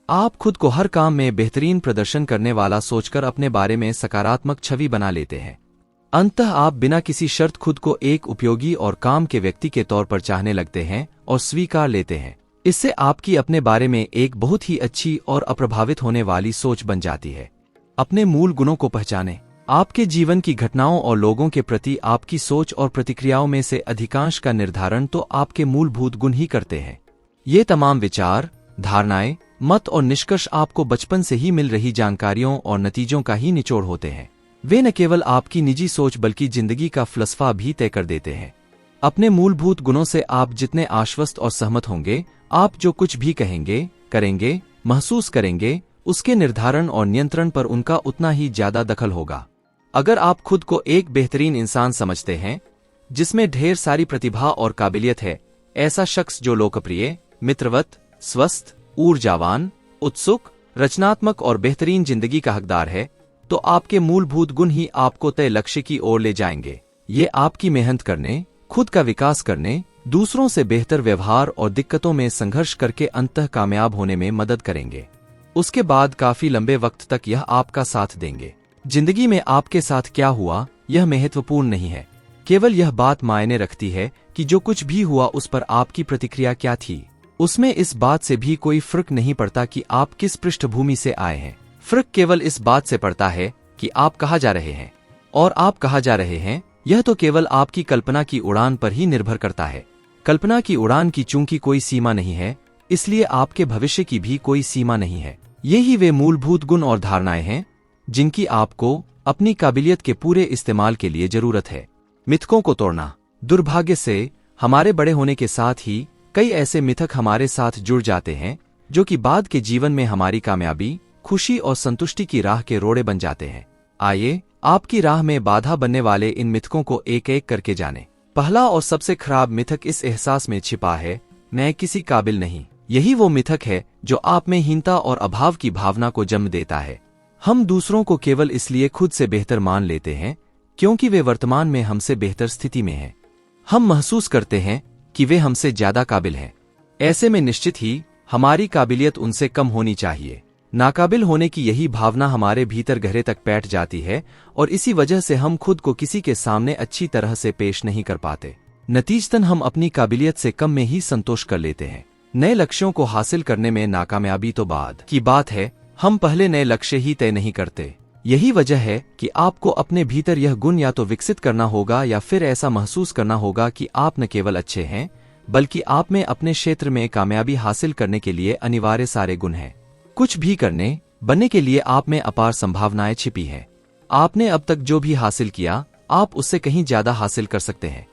आप खुद को हर काम में बेहतरीन प्रदर्शन करने वाला सोचकर अपने बारे में सकारात्मक छवि बना लेते हैं। अंततः आप बिना किसी शर्त खुद को एक उपयोगी और काम के व्यक्ति के तौर पर चाहने लगते हैं और स्वीकार लेते हैं। इससे आपकी अपने बारे में एक बहुत ही अच्छी और अप्रभावित होने वाली सोच बन जाती है। अपने मूल गुणों को पहचानें। आपके जीवन की घटनाओं और लोगों के प्रति आपकी सोच और प्रतिक्रियाओं में से अधिकांश का निर्धारण तो आपके मूलभूत गुण ही करते हैं। ये तमाम विचार, धारणाएं, मत और निष्कर्ष आपको बचपन से ही मिल रही जानकारियों और नतीजों का ही निचोड़ होते हैं। वे न केवल आपकी निजी सोच बल्कि जिंदगी का फलसफा भी तय कर देते हैं। अपने मूलभूत गुणों से आप जितने आश्वस्त और सहमत होंगे, आप जो कुछ भी कहेंगे, करेंगे, महसूस करेंगे, उसके निर्धारण और नियंत्रण पर उनका उतना ही ज्यादा दखल होगा। अगर आप खुद को एक बेहतरीन इंसान समझते हैं जिसमें ढेर सारी प्रतिभा और काबिलियत है, ऐसा शख्स जो लोकप्रिय, मित्रवत, स्वस्थ, ऊर्जावान, उत्सुक, रचनात्मक और बेहतरीन जिंदगी का हकदार है, तो आपके मूलभूत गुण ही आपको तय लक्ष्य की ओर ले जाएंगे। ये आपकी मेहनत करने, खुद का विकास करने, दूसरों से बेहतर व्यवहार और दिक्कतों में संघर्ष करके अंततः कामयाब होने में मदद करेंगे। उसके बाद काफी लंबे वक्त तक यह आपका साथ देंगे। जिंदगी में आपके साथ क्या हुआ यह महत्वपूर्ण नहीं है, केवल यह बात मायने रखती है कि जो कुछ भी हुआ उस पर आपकी प्रतिक्रिया क्या थी। उसमें इस बात से भी कोई फर्क नहीं पड़ता कि आप किस पृष्ठभूमि से आए हैं। फर्क केवल इस बात से पड़ता है कि आप कहाँ जा रहे हैं, और आप कहाँ जा रहे हैं यह तो केवल आपकी कल्पना की उड़ान पर ही निर्भर करता है। कल्पना की उड़ान की चूंकि कोई सीमा नहीं है, इसलिए आपके भविष्य की भी कोई सीमा नहीं है। यही वे मूलभूत गुण और धारणाएं हैं जिनकी आपको अपनी काबिलियत के पूरे इस्तेमाल के लिए जरूरत है। मिथकों को तोड़ना। दुर्भाग्य से हमारे बड़े होने के साथ ही कई ऐसे मिथक हमारे साथ जुड़ जाते हैं जो कि बाद के जीवन में हमारी कामयाबी, खुशी और संतुष्टि की राह के रोड़े बन जाते हैं। आइए आपकी राह में बाधा बनने वाले इन मिथकों को एक एक करके जानें। पहला और सबसे खराब मिथक इस एहसास में छिपा है, मैं किसी काबिल नहीं। यही वो मिथक है जो आप में हीनता और अभाव की भावना को जन्म देता है। हम दूसरों को केवल इसलिए खुद से बेहतर मान लेते हैं क्योंकि वे वर्तमान में हमसे बेहतर स्थिति में हैं। हम महसूस करते हैं कि वे हमसे ज्यादा काबिल हैं। ऐसे में निश्चित ही हमारी काबिलियत उनसे कम होनी चाहिए। नाकाबिल होने की यही भावना हमारे भीतर गहरे तक बैठ जाती है और इसी वजह से हम खुद को किसी के सामने अच्छी तरह से पेश नहीं कर पाते। नतीजतन हम अपनी काबिलियत से कम में ही संतोष कर लेते हैं। नए लक्ष्यों को हासिल करने में नाकामयाबी तो बाद की बात है, हम पहले नए लक्ष्य ही तय नहीं करते। यही वजह है कि आपको अपने भीतर यह गुण या तो विकसित करना होगा या फिर ऐसा महसूस करना होगा कि आप न केवल अच्छे हैं बल्कि आप में अपने क्षेत्र में कामयाबी हासिल करने के लिए अनिवार्य सारे गुण हैं। कुछ भी करने बनने के लिए आप में अपार संभावनाएं छिपी हैं। आपने अब तक जो भी हासिल किया आप उससे कहीं ज्यादा हासिल कर सकते हैं।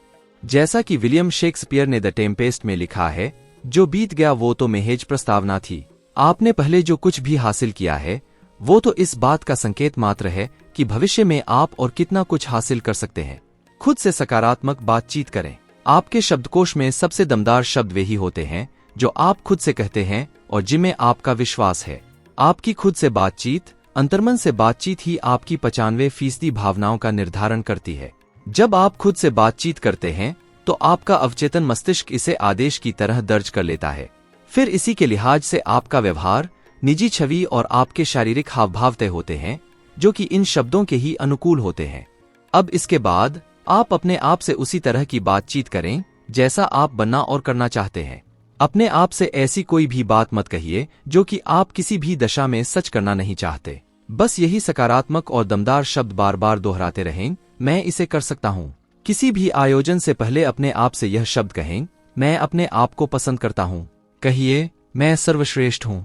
जैसा कि विलियम शेक्सपियर ने द टेम्पेस्ट में लिखा है, जो बीत गया वो तो महज प्रस्तावना थी। आपने पहले जो कुछ भी हासिल किया है वो तो इस बात का संकेत मात्र है कि भविष्य में आप और कितना कुछ हासिल कर सकते हैं। खुद से सकारात्मक बातचीत करें। आपके शब्दकोश में सबसे दमदार शब्द वे ही होते हैं जो आप खुद से कहते हैं और जिनमें आपका विश्वास है। आपकी खुद से बातचीत, अंतर्मन से बातचीत ही आपकी 95% भावनाओं का निर्धारण करती है। जब आप खुद से बातचीत करते हैं तो आपका अवचेतन मस्तिष्क इसे आदेश की तरह दर्ज कर लेता है। फिर इसी के लिहाज से आपका व्यवहार, निजी छवि और आपके शारीरिक हावभाव तय होते हैं जो कि इन शब्दों के ही अनुकूल होते हैं। अब इसके बाद आप अपने आप से उसी तरह की बातचीत करें जैसा आप बनना और करना चाहते हैं। अपने आप से ऐसी कोई भी बात मत कहिए जो कि आप किसी भी दशा में सच करना नहीं चाहते। बस यही सकारात्मक और दमदार शब्द बार बार दोहराते रहें, मैं इसे कर सकता हूँ। किसी भी आयोजन से पहले अपने आप से यह शब्द कहें, मैं अपने आप को पसंद करता हूँ। कहिए, मैं सर्वश्रेष्ठ हूँ,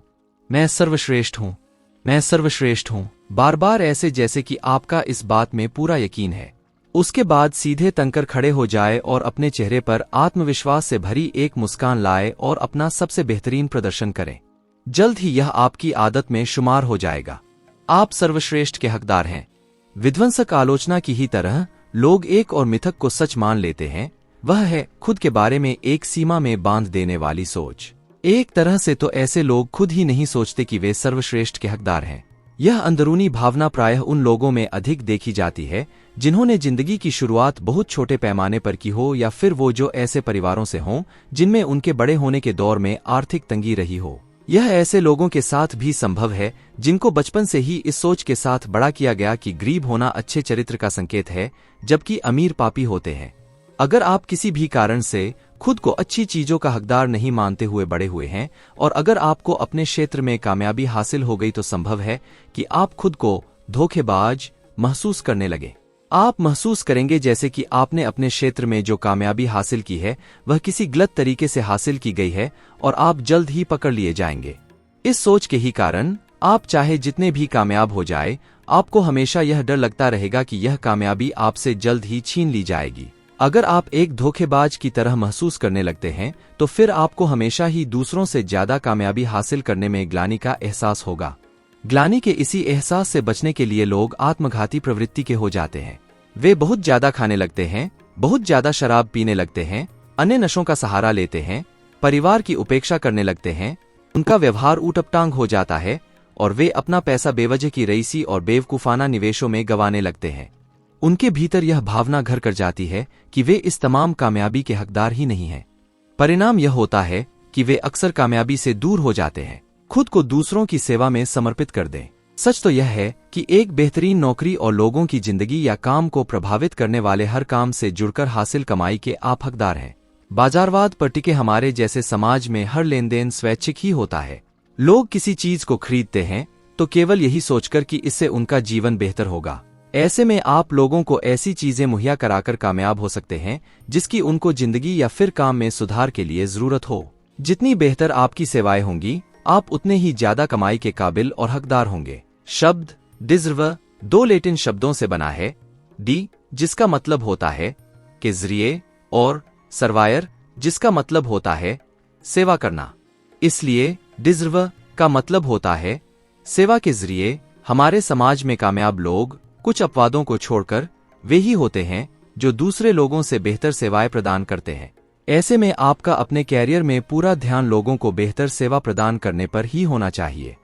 मैं सर्वश्रेष्ठ हूँ, मैं सर्वश्रेष्ठ हूँ, बार बार ऐसे जैसे कि आपका इस बात में पूरा यकीन है। उसके बाद सीधे तनकर खड़े हो जाए और अपने चेहरे पर आत्मविश्वास से भरी एक मुस्कान लाए और अपना सबसे बेहतरीन प्रदर्शन करें। जल्द ही यह आपकी आदत में शुमार हो जाएगा। आप सर्वश्रेष्ठ के हकदार हैं। विध्वंसक आलोचना की ही तरह लोग एक और मिथक को सच मान लेते हैं, वह है खुद के बारे में एक सीमा में बांध देने वाली सोच। एक तरह से तो ऐसे लोग खुद ही नहीं सोचते कि वे सर्वश्रेष्ठ के हकदार हैं। यह अंदरूनी भावना प्रायः उन लोगों में अधिक देखी जाती है जिन्होंने जिंदगी की शुरुआत बहुत छोटे पैमाने पर की हो या फिर वो जो ऐसे परिवारों से हों जिनमें उनके बड़े होने के दौर में आर्थिक तंगी रही हो। यह ऐसे लोगों के साथ भी संभव है जिनको बचपन से ही इस सोच के साथ बड़ा किया गया कि गरीब होना अच्छे चरित्र का संकेत है जबकि अमीर पापी होते हैं। अगर आप किसी भी कारण से खुद को अच्छी चीजों का हकदार नहीं मानते हुए बड़े हुए हैं और अगर आपको अपने क्षेत्र में कामयाबी हासिल हो गई तो संभव है कि आप खुद को धोखेबाज महसूस करने लगे। आप महसूस करेंगे जैसे कि आपने अपने क्षेत्र में जो कामयाबी हासिल की है वह किसी गलत तरीके से हासिल की गई है और आप जल्द ही पकड़ लिए जाएंगे। इस सोच के ही कारण आप चाहे जितने भी कामयाब हो जाए, आपको हमेशा यह डर लगता रहेगा कि यह कामयाबी आपसे जल्द ही छीन ली जाएगी। अगर आप एक धोखेबाज की तरह महसूस करने लगते हैं तो फिर आपको हमेशा ही दूसरों से ज्यादा कामयाबी हासिल करने में ग्लानि का एहसास होगा। ग्लानि के इसी एहसास से बचने के लिए लोग आत्मघाती प्रवृत्ति के हो जाते हैं। वे बहुत ज्यादा खाने लगते हैं, बहुत ज्यादा शराब पीने लगते हैं, अन्य नशों का सहारा लेते हैं, परिवार की उपेक्षा करने लगते हैं, उनका व्यवहार ऊटपटांग हो जाता है और वे अपना पैसा बेवजह की रईसी और बेवकूफाना निवेशों में गंवाने लगते हैं। उनके भीतर यह भावना घर कर जाती है कि वे इस तमाम कामयाबी के हकदार ही नहीं हैं। परिणाम यह होता है कि वे अक्सर कामयाबी से दूर हो जाते हैं, खुद को दूसरों की सेवा में समर्पित कर दें। सच तो यह है कि एक बेहतरीन नौकरी और लोगों की जिंदगी या काम को प्रभावित करने वाले हर काम से जुड़कर हासिल कमाई के आप हकदार हैं। बाजारवाद पर टिके हमारे जैसे समाज में हर लेन देन स्वैच्छिक ही होता है। लोग किसी चीज को खरीदते हैं तो केवल यही सोचकर कि इससे उनका जीवन बेहतर होगा। ऐसे में आप लोगों को ऐसी चीजें मुहैया कराकर कामयाब हो सकते हैं जिसकी उनको जिंदगी या फिर काम में सुधार के लिए जरूरत हो। जितनी बेहतर आपकी सेवाएं होंगी, आप उतने ही ज्यादा कमाई के काबिल और हकदार होंगे। शब्द डिजर्व 2 लैटिन शब्दों से बना है, डी जिसका मतलब होता है के जरिए और सर्वायर जिसका मतलब होता है सेवा करना। इसलिए डिजर्व का मतलब होता है सेवा के जरिए। हमारे समाज में कामयाब लोग कुछ अपवादों को छोड़कर वे ही होते हैं जो दूसरे लोगों से बेहतर सेवाएं प्रदान करते हैं। ऐसे में आपका अपने कैरियर में पूरा ध्यान लोगों को बेहतर सेवा प्रदान करने पर ही होना चाहिए,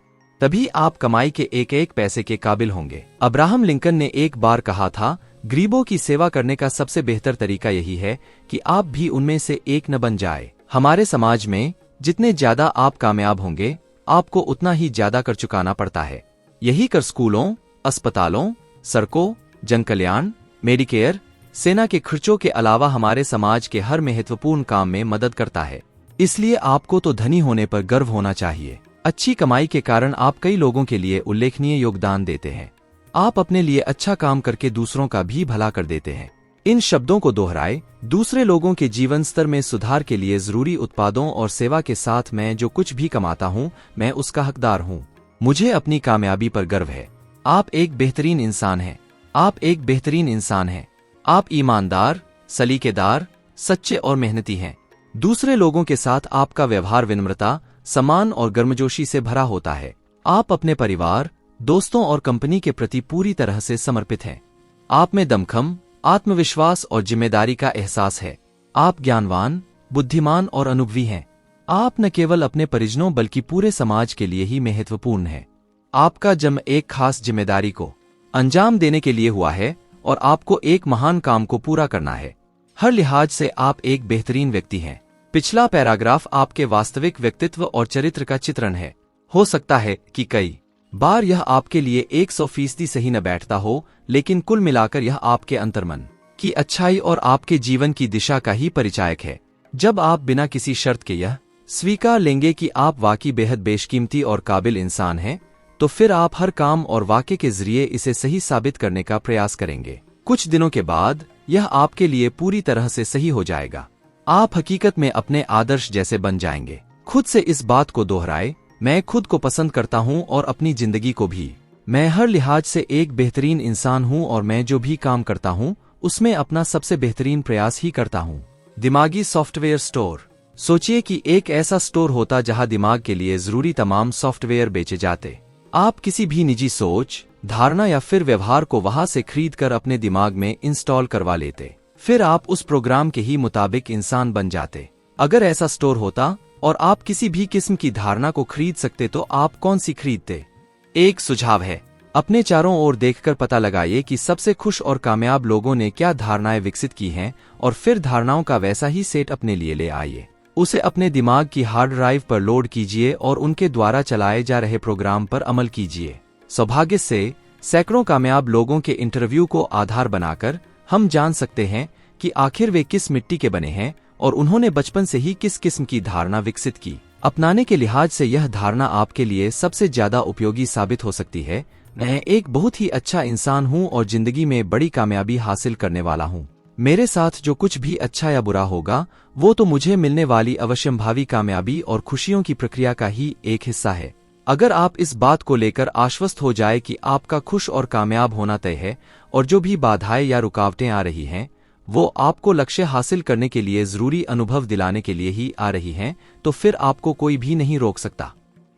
तभी आप कमाई के एक एक पैसे के काबिल होंगे। अब्राहम लिंकन ने एक बार कहा था, गरीबों की सेवा करने का सबसे बेहतर तरीका यही है कि आप भी उनमें से एक न बन जाए। हमारे समाज में जितने ज्यादा आप कामयाब होंगे, आपको उतना ही ज्यादा कर चुकाना पड़ता है। यही कर स्कूलों, अस्पतालों, सड़कों, जनकल्याण, मेडिकेयर, सेना के खर्चों के अलावा हमारे समाज के हर महत्वपूर्ण काम में मदद करता है। इसलिए आपको तो धनी होने पर गर्व होना चाहिए। अच्छी कमाई के कारण आप कई लोगों के लिए उल्लेखनीय योगदान देते हैं। आप अपने लिए अच्छा काम करके दूसरों का भी भला कर देते हैं। इन शब्दों को दोहराए, दूसरे लोगों के जीवन स्तर में सुधार के लिए जरूरी उत्पादों और सेवा के साथ मैं जो कुछ भी कमाता हूँ, मैं उसका हकदार हूँ। मुझे अपनी कामयाबी पर गर्व है। आप एक बेहतरीन इंसान हैं। आप एक बेहतरीन इंसान हैं। आप ईमानदार, सलीकेदार, सच्चे और मेहनती हैं। दूसरे लोगों के साथ आपका व्यवहार विनम्रता, सम्मान और गर्मजोशी से भरा होता है। आप अपने परिवार, दोस्तों और कंपनी के प्रति पूरी तरह से समर्पित हैं। आप में दमखम, आत्मविश्वास और जिम्मेदारी का एहसास है। आप ज्ञानवान, बुद्धिमान और अनुभवी हैं। आप न केवल अपने परिजनों बल्कि पूरे समाज के लिए ही महत्वपूर्ण हैं। आपका जन्म एक खास जिम्मेदारी को अंजाम देने के लिए हुआ है और आपको एक महान काम को पूरा करना है। हर लिहाज से आप एक बेहतरीन व्यक्ति हैं। पिछला पैराग्राफ आपके वास्तविक व्यक्तित्व और चरित्र का चित्रण है। हो सकता है कि कई बार यह आपके लिए 100% सही न बैठता हो, लेकिन कुल मिलाकर यह आपके अंतर्मन की अच्छाई और आपके जीवन की दिशा का ही परिचायक है। जब आप बिना किसी शर्त के यह स्वीकार लेंगे कि आप वाकई बेहद बेशकीमती और काबिल इंसान हैं, तो फिर आप हर काम और वाक्य के जरिए इसे सही साबित करने का प्रयास करेंगे। कुछ दिनों के बाद यह आपके लिए पूरी तरह से सही हो जाएगा। आप हकीकत में अपने आदर्श जैसे बन जाएंगे। खुद से इस बात को दोहराए, मैं खुद को पसंद करता हूँ और अपनी जिंदगी को भी। मैं हर लिहाज से एक बेहतरीन इंसान हूँ और मैं जो भी काम करता हूँ उसमें अपना सबसे बेहतरीन प्रयास ही करता हूँ। दिमागी सॉफ्टवेयर स्टोर। सोचिए कि एक ऐसा स्टोर होता जहाँ दिमाग के लिए जरूरी तमाम सॉफ्टवेयर बेचे जाते। आप किसी भी निजी सोच, धारणा या फिर व्यवहार को वहां से खरीदकर अपने दिमाग में इंस्टॉल करवा लेते। फिर आप उस प्रोग्राम के ही मुताबिक इंसान बन जाते। अगर ऐसा स्टोर होता और आप किसी भी किस्म की धारणा को खरीद सकते तो आप कौन सी खरीदते? एक सुझाव है, अपने चारों ओर देखकर पता लगाइए कि सबसे खुश और कामयाब लोगों ने क्या धारणाएं विकसित की हैं और फिर धारणाओं का वैसा ही सेट अपने लिए ले आइए। उसे अपने दिमाग की हार्ड ड्राइव पर लोड कीजिए और उनके द्वारा चलाए जा रहे प्रोग्राम पर अमल कीजिए। सौभाग्य से सैकड़ों कामयाब लोगों के इंटरव्यू को आधार बनाकर हम जान सकते हैं कि आखिर वे किस मिट्टी के बने हैं और उन्होंने बचपन से ही किस किस्म की धारणा विकसित की। अपनाने के लिहाज से यह धारणा आपके लिए सबसे ज्यादा उपयोगी साबित हो सकती है। मैं एक बहुत ही अच्छा इंसान हूँ और जिंदगी में बड़ी कामयाबी हासिल करने वाला हूँ। मेरे साथ जो कुछ भी अच्छा या बुरा होगा वो तो मुझे मिलने वाली अवश्यंभावी कामयाबी और खुशियों की प्रक्रिया का ही एक हिस्सा है। अगर आप इस बात को लेकर आश्वस्त हो जाए कि आपका खुश और कामयाब होना तय है और जो भी बाधाएं या रुकावटें आ रही हैं वो आपको लक्ष्य हासिल करने के लिए जरूरी अनुभव दिलाने के लिए ही आ रही हैं, तो फिर आपको कोई भी नहीं रोक सकता।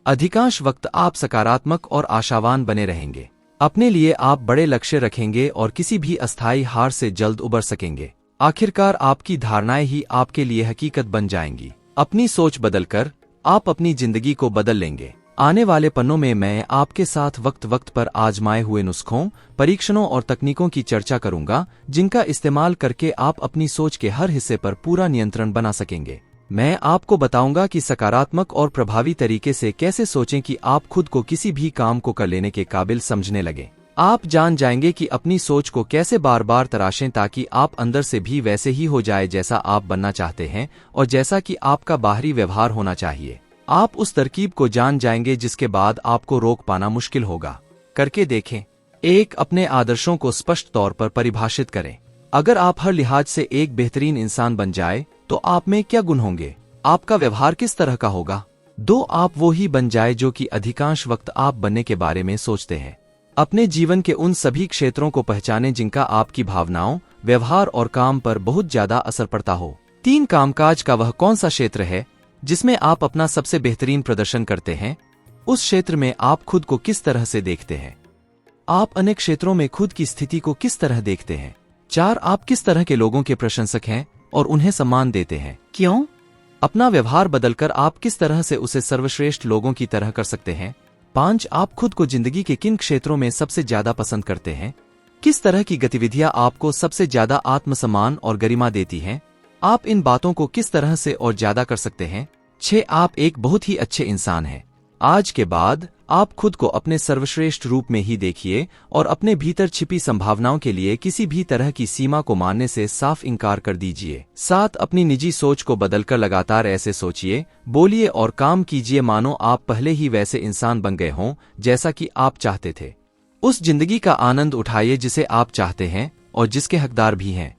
अधिकांश वक्त आप सकारात्मक और आशावान बने रहेंगे। अपने लिए आप बड़े लक्ष्य रखेंगे और किसी भी अस्थायी हार से जल्द उबर सकेंगे। आखिरकार आपकी धारणाएं ही आपके लिए हकीकत बन जाएंगी। अपनी सोच बदलकर आप अपनी जिंदगी को बदल लेंगे। आने वाले पन्नों में मैं आपके साथ वक्त वक्त पर आजमाए हुए नुस्खों, परीक्षणों और तकनीकों की चर्चा करूंगा, जिनका इस्तेमाल करके आप अपनी सोच के हर हिस्से पर पूरा नियंत्रण बना सकेंगे। मैं आपको बताऊंगा कि सकारात्मक और प्रभावी तरीके से कैसे सोचें कि आप खुद को किसी भी काम को कर लेने के काबिल समझने लगे। आप जान जाएंगे कि अपनी सोच को कैसे बार बार तराशें ताकि आप अंदर से भी वैसे ही हो जाए जैसा आप बनना चाहते हैं और जैसा कि आपका बाहरी व्यवहार होना चाहिए। आप उस तरकीब को जान जाएंगे जिसके बाद आपको रोक पाना मुश्किल होगा। करके देखें। 1. अपने आदर्शों को स्पष्ट तौर पर परिभाषित करें। अगर आप हर लिहाज से एक बेहतरीन इंसान बन जाए तो आप में क्या गुण होंगे? आपका व्यवहार किस तरह का होगा? 2. आप वो ही बन जाए जो कि अधिकांश वक्त आप बनने के बारे में सोचते हैं। अपने जीवन के उन सभी क्षेत्रों को पहचानें जिनका आपकी भावनाओं, व्यवहार और काम पर बहुत ज्यादा असर पड़ता हो। 3. कामकाज का वह कौन सा क्षेत्र है जिसमें आप अपना सबसे बेहतरीन प्रदर्शन करते हैं? उस क्षेत्र में आप खुद को किस तरह से देखते हैं? आप अनेक क्षेत्रों में खुद की स्थिति को किस तरह देखते हैं? 4. आप किस तरह के लोगों के प्रशंसक हैं और उन्हें सम्मान देते हैं? क्यों? अपना व्यवहार बदलकर आप किस तरह से उसे सर्वश्रेष्ठ लोगों की तरह कर सकते हैं? 5. आप खुद को जिंदगी के किन क्षेत्रों में सबसे ज्यादा पसंद करते हैं? किस तरह की गतिविधियां आपको सबसे ज्यादा आत्मसम्मान और गरिमा देती हैं? आप इन बातों को किस तरह से और ज्यादा कर सकते हैं? 6. आप एक बहुत ही अच्छे इंसान हैं। आज के बाद आप खुद को अपने सर्वश्रेष्ठ रूप में ही देखिए और अपने भीतर छिपी संभावनाओं के लिए किसी भी तरह की सीमा को मानने से साफ इनकार कर दीजिए। 7. अपनी निजी सोच को बदलकर लगातार ऐसे सोचिए, बोलिए और काम कीजिए मानो आप पहले ही वैसे इंसान बन गए हों जैसा कि आप चाहते थे। उस जिंदगी का आनंद उठाइए जिसे आप चाहते हैं और जिसके हकदार भी हैं।